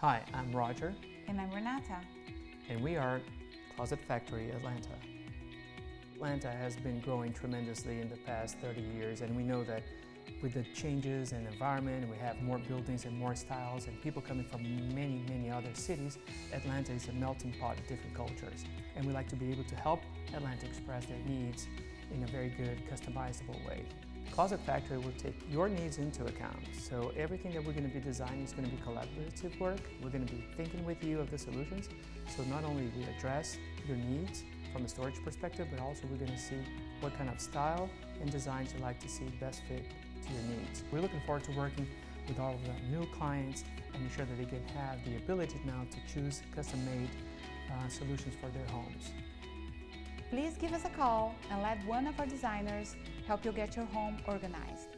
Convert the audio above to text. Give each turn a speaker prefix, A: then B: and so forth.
A: Hi, I'm Roger.
B: And I'm Renata.
A: And we are Closet Factory Atlanta. Atlanta has been growing tremendously in the past 30 years, and we know that with the changes in the environment, we have more buildings and more styles and people coming from many other cities. Atlanta is a melting pot of different cultures, and we like to be able to help Atlanta express their needs in a very good, customizable way. Closet Factory will take your needs into account, so everything that we're going to be designing is going to be collaborative work. We're going to be thinking with you of the solutions, so not only we address your needs from a storage perspective, but also we're going to see what kind of style and designs you like to see best fit to your needs. We're looking forward to working with all of the new clients and ensure that they can have the ability now to choose custom-made solutions for their homes.
B: Please give us a call and let one of our designers help you get your home organized.